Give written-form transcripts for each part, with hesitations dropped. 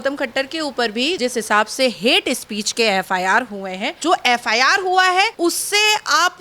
गौतम खट्टर के ऊपर भी जिस हिसाब से हेट स्पीच के एफआईआर हुए हैं, जो एफआईआर हुआ है उससे आप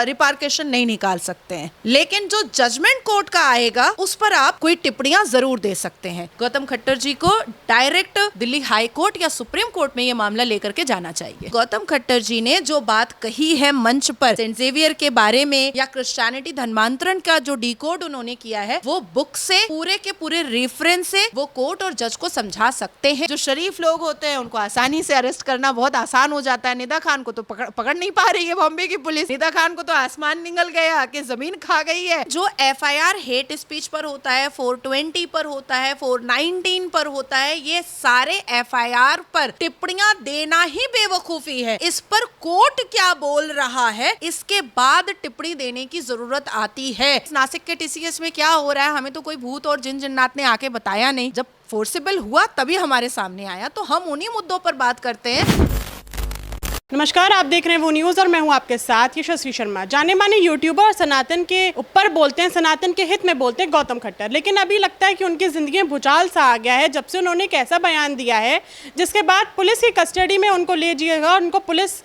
रिपार्केशन नहीं निकाल सकते हैं, लेकिन जो जजमेंट कोर्ट का आएगा उस पर आप कोई टिप्पणियां जरूर दे सकते हैं। गौतम खट्टर जी को डायरेक्ट दिल्ली हाई कोर्ट या सुप्रीम कोर्ट में ये मामला लेकर के जाना चाहिए। गौतम खट्टर जी ने जो बात कही है मंच पर सेंट जेवियर के बारे में या क्रिश्चियनिटी धर्मांतरण का जो डिकोड उन्होंने किया है, वो बुक से पूरे के पूरे रेफरेंस से वो कोर्ट और जज को समझा सकते हैं। जो शरीफ लोग होते हैं उनको आसानी से अरेस्ट करना बहुत आसान हो जाता है। निदा खान को तो पकड़ नहीं पा रही है बॉम्बे की पुलिस। निदा खान को तो आसमान निगल गया कि जमीन खा गई है। जो एफआईआर हेट स्पीच पर होता है, 420 पर होता है, 419 पर होता है, ये सारे एफआईआर पर टिप्पणियां देना ही बेवकूफी है। इस पर कोर्ट क्या बोल रहा है इसके बाद टिप्पणी देने की जरूरत आती है। नासिक के टीसीएस में क्या हो रहा है हमें तो कोई भूत और जिन जिन्नात ने आके बताया नहीं। जब फोर्सेबल हुआ तभी हमारे सामने आया, तो हम उन्हीं मुद्दों पर बात करते हैं। नमस्कार, आप देख रहे हैं वो न्यूज़ और मैं हूं आपके साथ यशस्वी शर्मा। जाने माने यूट्यूबर और सनातन के ऊपर बोलते हैं, सनातन के हित में बोलते हैं गौतम खट्टर, लेकिन अभी लगता है कि उनकी ज़िंदगी में भूचाल सा आ गया है जब से उन्होंने एक ऐसा बयान दिया है जिसके बाद पुलिस की कस्टडी में उनको ले जाएगा और उनको पुलिस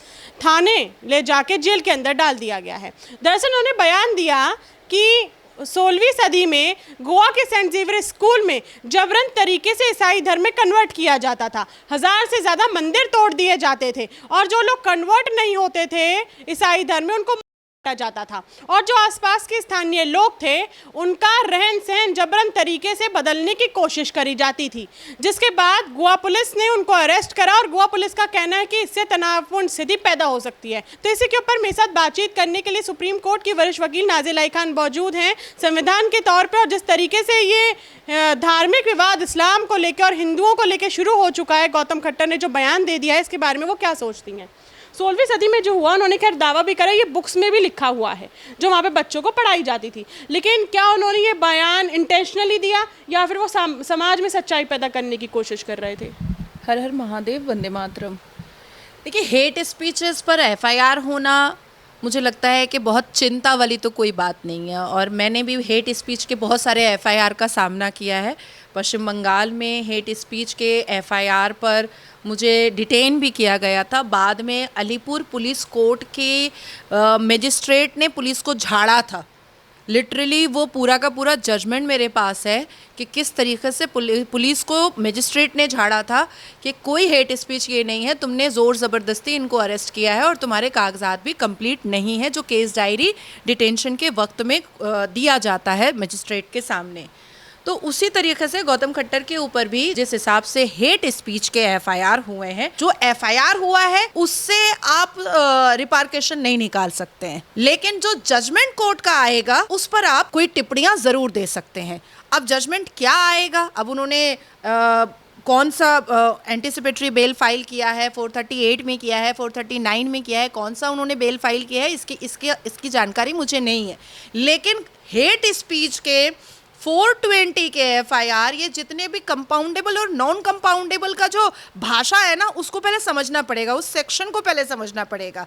थाने ले जाके जेल के अंदर डाल दिया गया है। दरअसल उन्होंने बयान दिया कि 16वीं सदी में गोवा के सेंट जेवियर स्कूल में जबरन तरीके से ईसाई धर्म में कन्वर्ट किया जाता था। 1000 से ज़्यादा मंदिर तोड़ दिए जाते थे और जो लोग कन्वर्ट नहीं होते थे ईसाई धर्म में उनको जाता था और जो आसपास के स्थानीय लोग थे उनका रहन सहन जबरन तरीके से बदलने की कोशिश करी जाती थी, जिसके बाद गोवा पुलिस ने उनको अरेस्ट करा और गोवा पुलिस का कहना है कि इससे तनावपूर्ण स्थिति पैदा हो सकती है। तो इसी के ऊपर मेरे साथ बातचीत करने के लिए सुप्रीम कोर्ट की वरिष्ठ वकील नाज़िल खान मौजूद हैं। संविधान के तौर पर और जिस तरीके से ये धार्मिक विवाद इस्लाम को लेकर और हिंदुओं को लेकर शुरू हो चुका है, गौतम खट्टर ने जो बयान दे दिया है इसके बारे में वो क्या सोचती हैं? 16वीं सदी में जो हुआ, उन्होंने खैर दावा भी करा, ये बुक्स में भी लिखा हुआ है जो वहाँ पे बच्चों को पढ़ाई जाती थी, लेकिन क्या उन्होंने ये बयान इंटेंशनली दिया या फिर वो समाज में सच्चाई पैदा करने की कोशिश कर रहे थे? हर हर महादेव, वंदे मातरम। देखिए, हेट स्पीचेस पर एफआईआर होना मुझे लगता है कि बहुत चिंता वाली तो कोई बात नहीं है, और मैंने भी हेट स्पीच के बहुत सारे एफआईआर का सामना किया है। पश्चिम बंगाल में हेट स्पीच के एफआईआर पर मुझे डिटेन भी किया गया था। बाद में अलीपुर पुलिस कोर्ट के मजिस्ट्रेट ने पुलिस को झाड़ा था। लिटरली वो पूरा का पूरा जजमेंट मेरे पास है कि किस तरीके से पुलिस को मजिस्ट्रेट ने झाड़ा था कि कोई हेट स्पीच ये नहीं है, तुमने ज़ोर ज़बरदस्ती इनको अरेस्ट किया है और तुम्हारे कागजात भी कंप्लीट नहीं है, जो केस डायरी डिटेंशन के वक्त में दिया जाता है मजिस्ट्रेट के सामने। तो उसी तरीके से गौतम खट्टर के ऊपर भी जिस हिसाब से हेट स्पीच के एफआईआर हुए हैं, जो एफआईआर हुआ है उससे आप रिपार्केशन नहीं निकाल सकते हैं, लेकिन जो जजमेंट कोर्ट का आएगा उस पर आप कोई टिप्पणियां जरूर दे सकते हैं। अब जजमेंट क्या आएगा, अब उन्होंने कौन सा एंटीसिपेटरी बेल फाइल किया है, 438 में किया है, 439 में किया है, कौन सा उन्होंने बेल फाइल किया है, इसकी जानकारी मुझे नहीं है। लेकिन हेट स्पीच के 420 के एफआईआर, ये जितने भी कंपाउंडेबल और नॉन कंपाउंडेबल का जो भाषा है ना, उसको पहले समझना पड़ेगा, उस सेक्शन को पहले समझना पड़ेगा।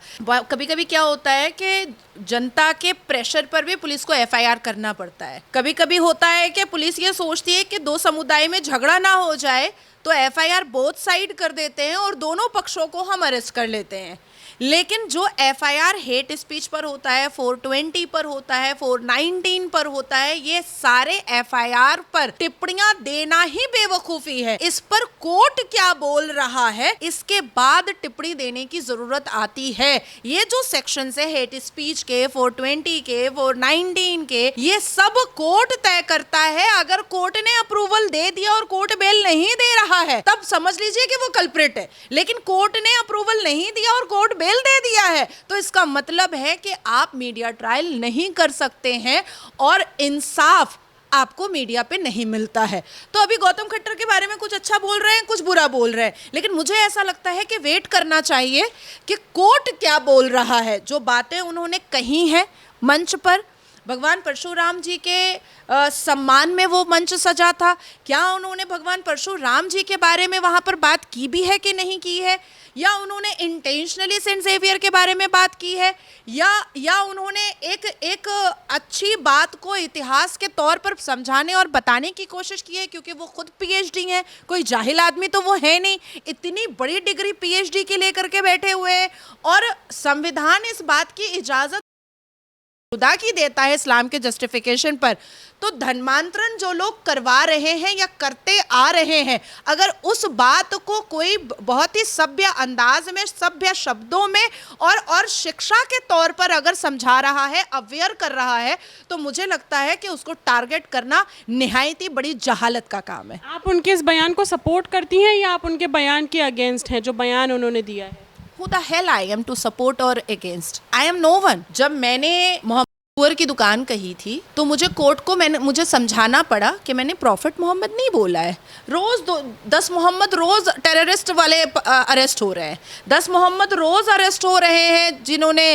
कभी कभी क्या होता है कि जनता के प्रेशर पर भी पुलिस को एफआईआर करना पड़ता है। कभी कभी होता है कि पुलिस ये सोचती है कि दो समुदाय में झगड़ा ना हो जाए तो एफआईआर बोथ साइड कर देते हैं और दोनों पक्षों को हम अरेस्ट कर लेते हैं। लेकिन जो एफआईआर हेट स्पीच पर होता है, 420 पर होता है, 419 पर होता है, ये सारे एफआईआर पर टिप्पणियां देना ही बेवकूफी है। इस पर कोर्ट क्या बोल रहा है इसके बाद टिप्पणी देने की जरूरत आती है। ये जो सेक्शन है हेट स्पीच के, 420 के, 419 के, ये सब कोर्ट तय करता है। अगर कोर्ट ने अप्रूवल दे दिया और कोर्ट बेल नहीं दे रहा है तब समझ लीजिए कि वो कल्प्रिट है, लेकिन कोर्ट ने अप्रूवल नहीं दिया और कोर्ट बेल दे दिया है तो इसका मतलब है कि आप मीडिया ट्रायल नहीं कर सकते हैं और इंसाफ आपको मीडिया पे नहीं मिलता है। तो अभी गौतम खट्टर के बारे में कुछ अच्छा बोल रहे हैं, कुछ बुरा बोल रहे हैं, लेकिन मुझे ऐसा लगता है कि वेट करना चाहिए कि कोर्ट क्या बोल रहा है। जो बातें उन्होंने कही हैं मंच पर, भगवान परशुराम जी के सम्मान में वो मंच सजा था? क्या उन्होंने भगवान परशुराम जी के बारे में वहाँ पर बात की भी है कि नहीं की है? या उन्होंने इंटेंशनली सेंट जेवियर के बारे में बात की है? या उन्होंने एक अच्छी बात को इतिहास के तौर पर समझाने और बताने की कोशिश की है? क्योंकि वो खुद पीएचडी हैं, कोई जाहिल आदमी तो वो है नहीं, इतनी बड़ी डिग्री पीएचडी की लेकर के बैठे हुए हैं। और संविधान इस बात की इजाज़त खुदा की देता है इस्लाम के जस्टिफिकेशन पर, तो धर्मांतरण जो लोग करवा रहे हैं या करते आ रहे हैं, अगर उस बात को कोई बहुत ही सभ्य अंदाज में, सभ्य शब्दों में और शिक्षा के तौर पर अगर समझा रहा है, अवेयर कर रहा है, तो मुझे लगता है कि उसको टारगेट करना निहायत ही बड़ी जहालत का काम है। आप उनके इस बयान को सपोर्ट करती हैं या आप उनके बयान के अगेंस्ट हैं, जो बयान उन्होंने दिया है? Who the hell I am to support or against? I am no one. जब मैंने मोहम्मद की दुकान कही थी तो मुझे कोर्ट को मुझे समझाना पड़ा कि मैंने प्रॉफिट मोहम्मद नहीं बोला है। रोज 10 मोहम्मद रोज टेररिस्ट वाले अरेस्ट हो रहे हैं, 10 मोहम्मद रोज अरेस्ट हो रहे हैं जिन्होंने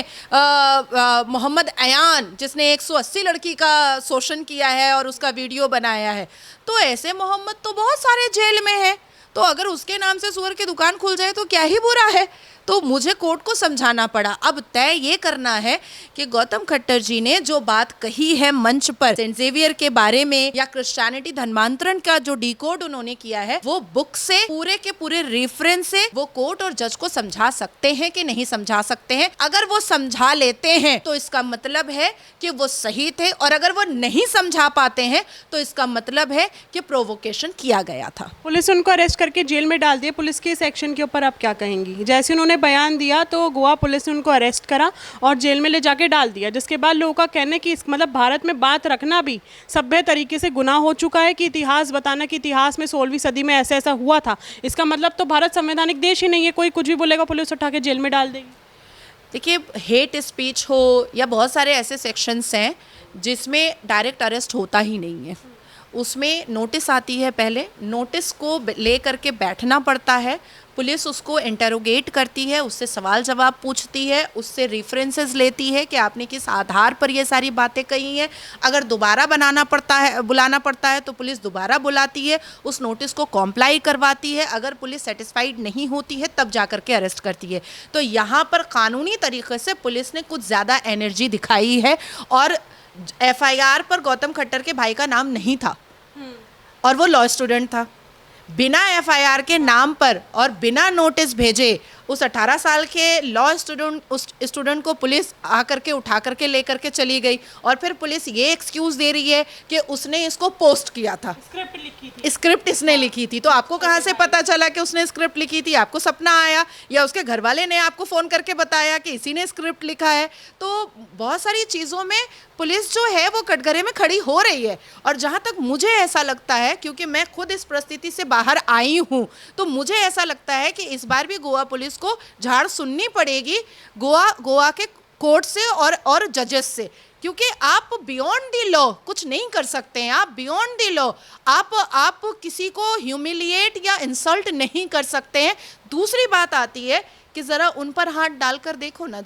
मोहम्मद अयान जिसने 180 लड़की का शोषण किया है और उसका वीडियो बनाया है, तो ऐसे मोहम्मद तो बहुत सारे जेल में हैं। तो अगर उसके नाम से सुअर की दुकान खुल जाए तो क्या ही बुरा है। तो मुझे कोर्ट को समझाना पड़ा। अब तय ये करना है कि गौतम खट्टर जी ने जो बात कही है मंच पर सेंट जेवियर के बारे में या क्रिश्चियनिटी धर्मांतरण का जो डिकोड उन्होंने किया है, वो बुक से पूरे के पूरे रेफरेंस से वो कोर्ट और जज को समझा सकते हैं कि नहीं समझा सकते हैं। अगर वो समझा लेते हैं तो इसका मतलब है कि वो सही थे, और अगर वो नहीं समझा पाते हैं तो इसका मतलब है कि प्रोवोकेशन किया गया था। पुलिस उनको अरेस्ट करके जेल में डाल दिया। पुलिस के इस एक्शन के ऊपर आप क्या कहेंगी? जैसे उन्होंने बयान दिया तो गोवा पुलिस ने उनको अरेस्ट करा और जेल में ले जाके डाल दिया, जिसके बाद लोगों का कहना है कि मतलब भारत में बात रखना भी सभ्य तरीके से गुनाह हो चुका है, कि इतिहास बताना कि इतिहास में 16वीं सदी में ऐसा ऐसा हुआ था। इसका मतलब तो भारत संवैधानिक देश ही नहीं है, कोई कुछ भी बोलेगा पुलिस उठा के जेल में डाल देगी। देखिए, हेट स्पीच हो या बहुत सारे ऐसे सेक्शंस हैं जिसमें डायरेक्ट अरेस्ट होता ही नहीं है, उसमें नोटिस आती है। पहले नोटिस को ले करके बैठना पड़ता है, पुलिस उसको इंटरोगेट करती है, उससे सवाल जवाब पूछती है, उससे रेफरेंसेस लेती है कि आपने किस आधार पर ये सारी बातें कही हैं। अगर दोबारा बुलाना पड़ता है तो पुलिस दोबारा बुलाती है, उस नोटिस को कॉम्प्लाई करवाती है। अगर पुलिस सेटिस्फाइड नहीं होती है तब जा कर के अरेस्ट करती है। तो यहाँ पर कानूनी तरीके से पुलिस ने कुछ ज़्यादा एनर्जी दिखाई है, और एफआईआर पर गौतम खट्टर के भाई का नाम नहीं था और वो लॉ स्टूडेंट था। बिना एफआईआर के नाम पर और बिना नोटिस भेजे उस 18 साल के लॉ स्टूडेंट को पुलिस आकर के उठा करके ले करके चली गई, और फिर पुलिस ये एक्सक्यूज़ दे रही है कि उसने इसको पोस्ट किया था, स्क्रिप्ट इसने लिखी थी। तो आपको कहाँ से पता चला कि उसने स्क्रिप्ट लिखी थी? आपको सपना आया या उसके घर वाले ने आपको फ़ोन करके बताया कि इसी ने स्क्रिप्ट लिखा है? तो बहुत सारी चीज़ों में पुलिस जो है वो कटघरे में खड़ी हो रही है। और जहाँ तक मुझे ऐसा लगता है, क्योंकि मैं खुद इस परिस्थिति से बाहर आई हूँ, तो मुझे ऐसा लगता है कि इस बार भी गोवा पुलिस को झाड़ सुननी पड़ेगी गोवा के कोर्ट से और जजेस से, क्योंकि आप बियॉन्ड द लॉ कुछ नहीं कर सकते हैं। आप बियॉन्ड द लॉ आप किसी को ह्यूमिलिएट या इंसल्ट नहीं कर सकते हैं। दूसरी बात आती है कि ज़रा उन पर हाथ डालकर देखो ना,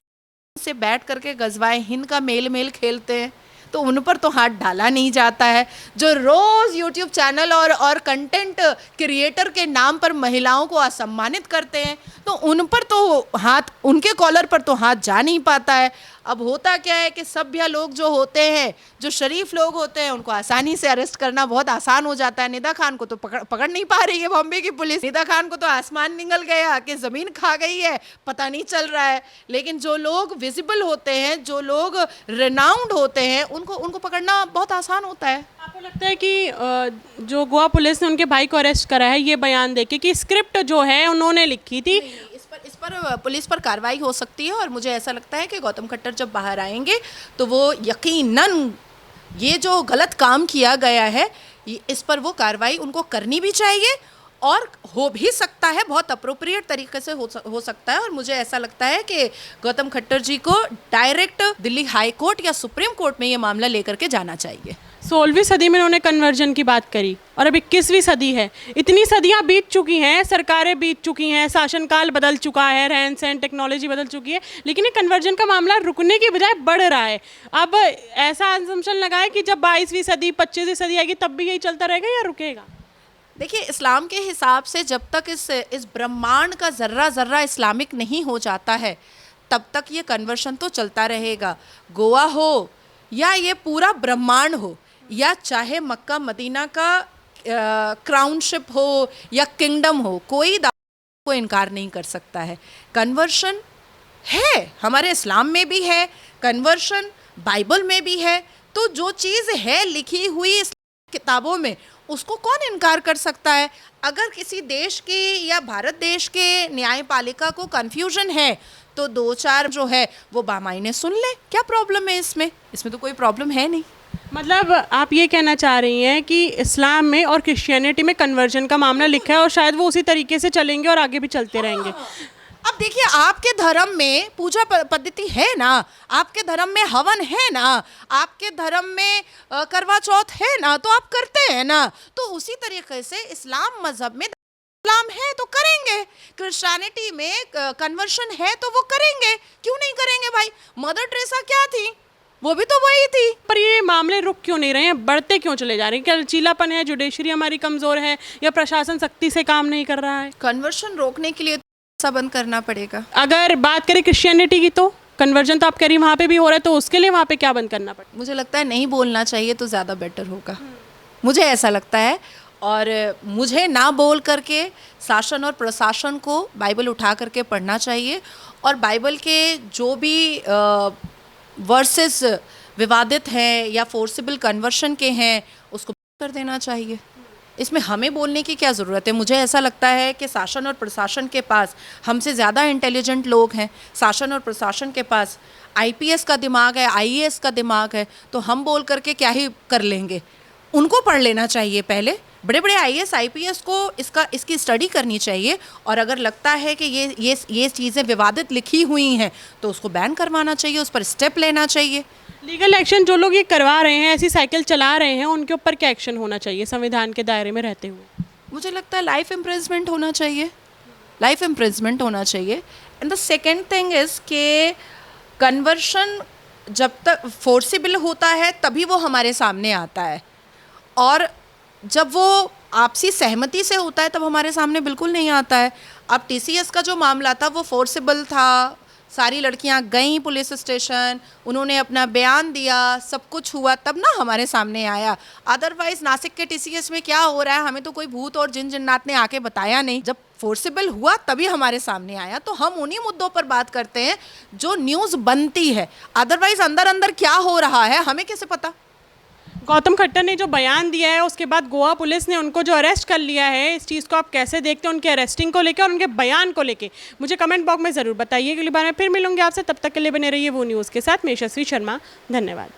से बैठ करके गजवाए हिंद का मेल खेलते हैं, तो उन पर तो हाथ डाला नहीं जाता है। जो रोज़ यूट्यूब चैनल और कंटेंट क्रिएटर के नाम पर महिलाओं को असम्मानित करते हैं, तो उन पर तो हाथ, उनके कॉलर पर तो हाथ जा नहीं पाता है। अब होता क्या है कि सभ्य लोग जो होते हैं, जो शरीफ लोग होते हैं, उनको आसानी से अरेस्ट करना बहुत आसान हो जाता है। निदा खान को तो पकड़ नहीं पा रही है बॉम्बे की पुलिस। निदा खान को तो आसमान निगल गया कि ज़मीन खा गई है, पता नहीं चल रहा है। लेकिन जो लोग विजिबल होते हैं, जो लोग रिनाउंड होते हैं, उनको पकड़ना बहुत आसान होता है। आपको लगता है कि जो गोवा पुलिस ने उनके भाई को अरेस्ट करा है ये बयान देके कि स्क्रिप्ट जो है उन्होंने लिखी थी? इस पर पुलिस पर कार्रवाई हो सकती है, और मुझे ऐसा लगता है कि गौतम खट्टर जब बाहर आएंगे तो वो यकीनन ये जो गलत काम किया गया है इस पर वो कार्रवाई उनको करनी भी चाहिए, और हो भी सकता है बहुत अप्रोप्रिएट तरीके से हो सकता है। और मुझे ऐसा लगता है कि गौतम खट्टर जी को डायरेक्ट दिल्ली हाई कोर्ट या सुप्रीम कोर्ट में ये मामला लेकर के जाना चाहिए। 16वीं सदी में उन्होंने कन्वर्जन की बात करी और अब 21वीं सदी है। इतनी सदियां बीत चुकी हैं, सरकारें बीत चुकी हैं, शासनकाल बदल चुका है, रहन सहन टेक्नोलॉजी बदल चुकी है, लेकिन ये कन्वर्जन का मामला रुकने की बजाय बढ़ रहा है। अब ऐसा असम्पशन लगाए कि जब 22वीं सदी 25वीं सदी आएगी तब भी यही चलता रहेगा या रुकेगा? देखिए, इस्लाम के हिसाब से जब तक इस ब्रह्मांड का ज़र्रा ज़र्रा इस्लामिक नहीं हो जाता है तब तक ये कन्वर्शन तो चलता रहेगा। गोवा हो या ये पूरा ब्रह्मांड हो या चाहे मक्का मदीना का क्राउनशिप हो या किंगडम हो, कोई को इनकार नहीं कर सकता है। कन्वर्शन है, हमारे इस्लाम में भी है, कन्वर्शन बाइबल में भी है। तो जो चीज़ है लिखी हुई इस किताबों में उसको कौन इनकार कर सकता है? अगर किसी देश की या भारत देश के न्यायपालिका को कन्फ्यूजन है तो दो चार जो है वो बामायने सुन ले, क्या प्रॉब्लम है इसमें? इसमें तो कोई प्रॉब्लम है नहीं। मतलब आप ये कहना चाह रही हैं कि इस्लाम में और क्रिश्चियनिटी में कन्वर्जन का मामला लिखा है और शायद वो उसी तरीके से चलेंगे और आगे भी चलते रहेंगे। अब देखिए, आपके धर्म में पूजा पद्धति है ना, आपके धर्म में हवन है ना, आपके धर्म में करवा चौथ है ना, तो आप करते हैं ना। तो उसी तरीके से इस्लाम मजहब में इस्लाम है तो करेंगे, क्रिश्चियनिटी में कन्वर्शन है तो वो करेंगे, क्यों नहीं करेंगे भाई? मदर टेरेसा क्या थी? वो भी तो वही थी। पर ये मामले रुक क्यों नहीं रहे हैं, बढ़ते क्यों चले जा रहे हैं? क्या लचीलापन है, जुडिशरी हमारी कमज़ोर है, या प्रशासन सख्ती से काम नहीं कर रहा है? कन्वर्शन रोकने के लिए तो बंद करना पड़ेगा। अगर बात करें क्रिश्चियनिटी की तो कन्वर्जन तो आप कह रही वहाँ पे भी हो रहा है, तो उसके लिए वहाँ पे क्या बंद करना पड़ेगा? मुझे लगता है नहीं बोलना चाहिए तो ज़्यादा बेटर होगा, मुझे ऐसा लगता है। और मुझे ना बोल करके शासन और प्रशासन को बाइबल उठा करके पढ़ना चाहिए और बाइबल के जो भी वर्सेस विवादित हैं या फोर्सिबल कन्वर्शन के हैं उसको कर देना चाहिए। इसमें हमें बोलने की क्या ज़रूरत है? मुझे ऐसा लगता है कि शासन और प्रशासन के पास हमसे ज़्यादा इंटेलिजेंट लोग हैं। शासन और प्रशासन के पास आईपीएस का दिमाग है, आईएएस का दिमाग है, तो हम बोल करके क्या ही कर लेंगे? उनको पढ़ लेना चाहिए पहले। बड़े बड़े आईएएस आईपीएस को इसकी स्टडी करनी चाहिए और अगर लगता है कि ये चीज़ें विवादित लिखी हुई हैं तो उसको बैन करवाना चाहिए, उस पर स्टेप लेना चाहिए। लीगल एक्शन जो लोग ये करवा रहे हैं, ऐसी साइकिल चला रहे हैं, उनके ऊपर क्या एक्शन होना चाहिए संविधान के दायरे में रहते हुए? मुझे लगता है लाइफ इम्प्रिजमेंट होना चाहिए, लाइफ इम्प्रिजमेंट होना चाहिए। And the second thing is कि कन्वर्शन जब तक फोर्सिबल होता है तभी वो हमारे सामने आता है और जब वो आपसी सहमति से होता है तब हमारे सामने बिल्कुल नहीं आता है। अब टीसीएस का जो मामला था वो फोर्सिबल था, सारी लड़कियां गईं पुलिस स्टेशन, उन्होंने अपना बयान दिया, सब कुछ हुआ तब ना हमारे सामने आया। अदरवाइज नासिक के टीसीएस में क्या हो रहा है हमें तो कोई भूत और जिन जिन्नात ने आके बताया नहीं। जब फोर्सिबल हुआ तभी हमारे सामने आया, तो हम उन्हीं मुद्दों पर बात करते हैं जो न्यूज़ बनती है। अदरवाइज अंदर अंदर क्या हो रहा है हमें कैसे पता? गौतम खट्टर ने जो बयान दिया है उसके बाद गोवा पुलिस ने उनको जो अरेस्ट कर लिया है, इस चीज़ को आप कैसे देखते हैं, उनके अरेस्टिंग को लेकर और उनके बयान को लेकर? मुझे कमेंट बॉक्स में ज़रूर बताइए। अगली बार मैं फिर मिलूंगी आपसे, तब तक के लिए बने रहिए वो न्यूज़ के साथ। मैं यशस्वी शर्मा, धन्यवाद।